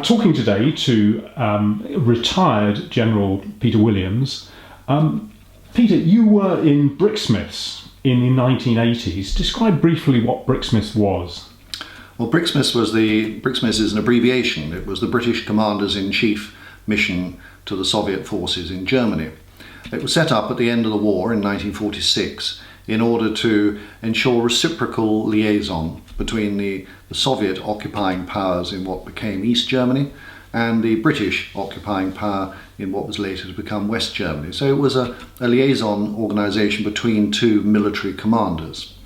Talking today to retired General Peter Williams. Peter, you were in BRIXMIS in the 1980s. Describe briefly what BRIXMIS was. Well, BRIXMIS is an abbreviation. It was the British Commanders-in-Chief mission to the Soviet forces in Germany. It was set up at the end of the war in 1946 in order to ensure reciprocal liaison between the Soviet occupying powers in what became East Germany and the British occupying power in what was later to become West Germany. So it was a liaison organisation between two military commanders.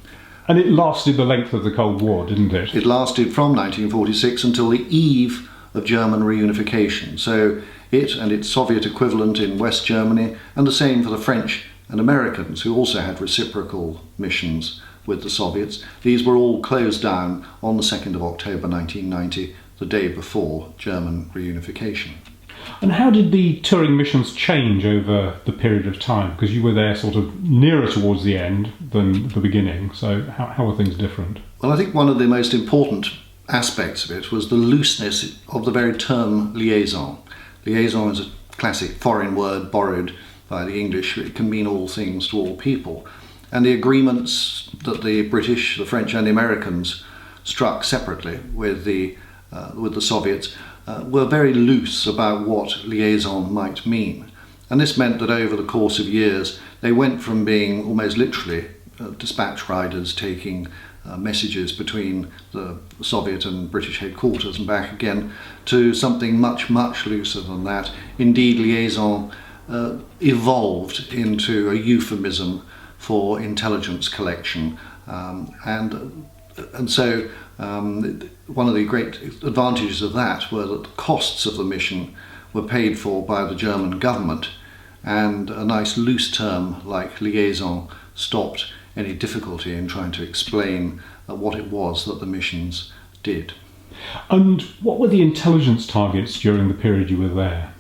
And it lasted the length of the Cold War, didn't it? It lasted from 1946 until the eve of German reunification. So it and its Soviet equivalent in West Germany, and the same for the French and Americans, who also had reciprocal missions with the Soviets. These were all closed down on the 2nd of October 1990, the day before German reunification. And how did the touring missions change over the period of time? Because you were there sort of nearer towards the end than the beginning, so how were things different? Well, I think one of the most important aspects of it was the looseness of the very term liaison. Liaison is a classic foreign word borrowed by the English. It can mean all things to all people. And the agreements that the British, the French and the Americans struck separately with the Soviets were very loose about what liaison might mean. And this meant that over the course of years they went from being almost literally dispatch riders taking messages between the Soviet and British headquarters and back again to something much, much looser than that. Indeed, liaison evolved into a euphemism for intelligence collection, and so one of the great advantages of that were that the costs of the mission were paid for by the German government, and a nice loose term like liaison stopped any difficulty in trying to explain what it was that the missions did. And what were the intelligence targets during the period you were there?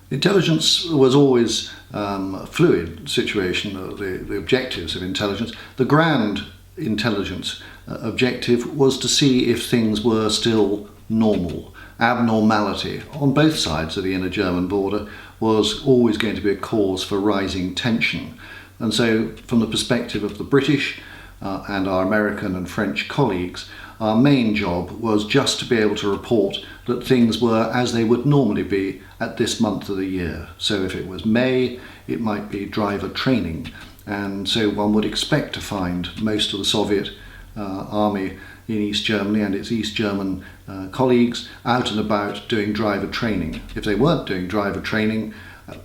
Intelligence was always a fluid situation, the objectives of intelligence. The grand intelligence objective was to see if things were still normal. Abnormality on both sides of the inner German border was always going to be a cause for rising tension. And so from the perspective of the British and our American and French colleagues, our main job was just to be able to report that things were as they would normally be at this month of the year. So if it was May, it might be driver training. And so one would expect to find most of the Soviet army in East Germany and its East German colleagues out and about doing driver training. If they weren't doing driver training,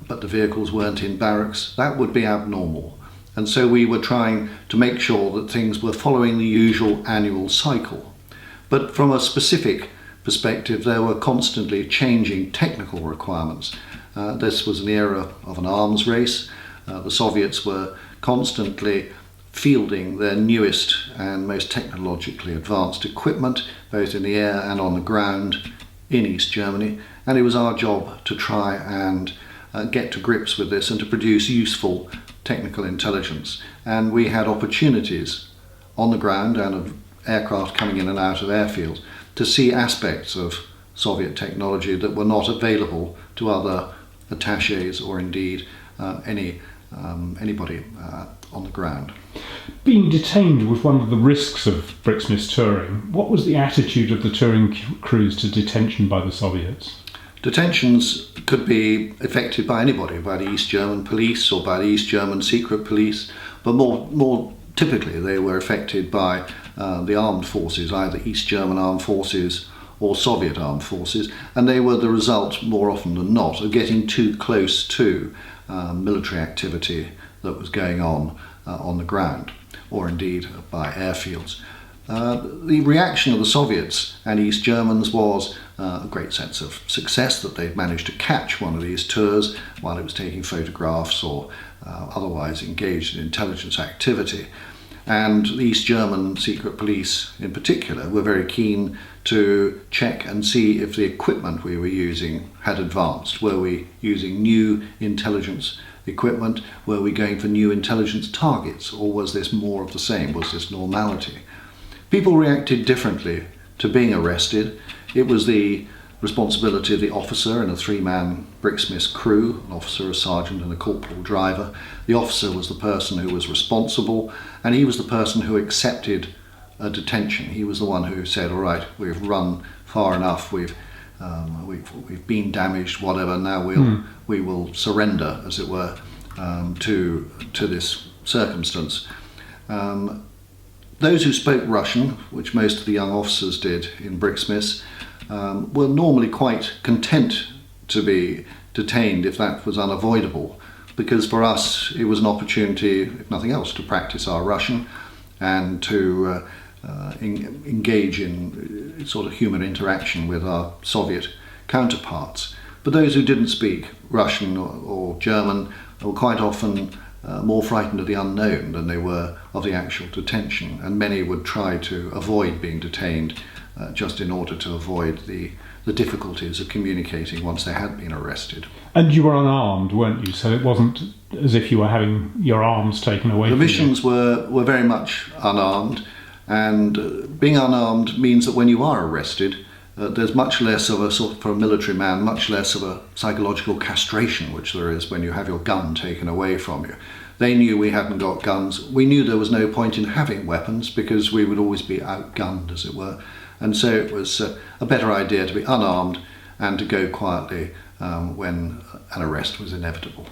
but the vehicles weren't in barracks, that would be abnormal. And so we were trying to make sure that things were following the usual annual cycle. But from a specific perspective, there were constantly changing technical requirements. This was an era of an arms race. The Soviets were constantly fielding their newest and most technologically advanced equipment, both in the air and on the ground in East Germany. And it was our job to try and get to grips with this and to produce useful technical intelligence. And we had opportunities on the ground and of aircraft coming in and out of airfields to see aspects of Soviet technology that were not available to other attachés or indeed anybody on the ground. Being detained was one of the risks of BRIXMIS touring. What was the attitude of the touring crews to detention by the Soviets? Detentions could be effected by anybody, by the East German police or by the East German secret police, but more typically they were effected by the armed forces, either East German armed forces or Soviet armed forces, and they were the result, more often than not, of getting too close to military activity that was going on the ground, or indeed by airfields. The reaction of the Soviets and East Germans was a great sense of success, that they'd managed to catch one of these tours while it was taking photographs or otherwise engaged in intelligence activity. And the East German secret police in particular were very keen to check and see if the equipment we were using had advanced. Were we using new intelligence equipment? Were we going for new intelligence targets? Or was this more of the same? Was this normality? People reacted differently to being arrested. It was the responsibility of the officer in a 3-man BRIXMIS crew, an officer, a sergeant and a corporal driver. The officer was the person who was responsible, and he was the person who accepted a detention. He was the one who said, all right, we've run far enough, we've been damaged, whatever, now we will surrender, as it were, to this circumstance. Those who spoke Russian, which most of the young officers did in BRIXMIS, were normally quite content to be detained if that was unavoidable, because for us it was an opportunity, if nothing else, to practice our Russian and to engage in sort of human interaction with our Soviet counterparts. But those who didn't speak Russian or German were quite often more frightened of the unknown than they were of the actual detention, and many would try to avoid being detained just in order to avoid the difficulties of communicating once they had been arrested. And you were unarmed, weren't you? So it wasn't as if you were having your arms taken away from you. The missions were very much unarmed, and being unarmed means that when you are arrested, there's much less of a sort of, for a military man, much less of a psychological castration, which there is when you have your gun taken away from you. They knew we hadn't got guns. We knew there was no point in having weapons because we would always be outgunned, as it were. And so it was a better idea to be unarmed and to go quietly when an arrest was inevitable.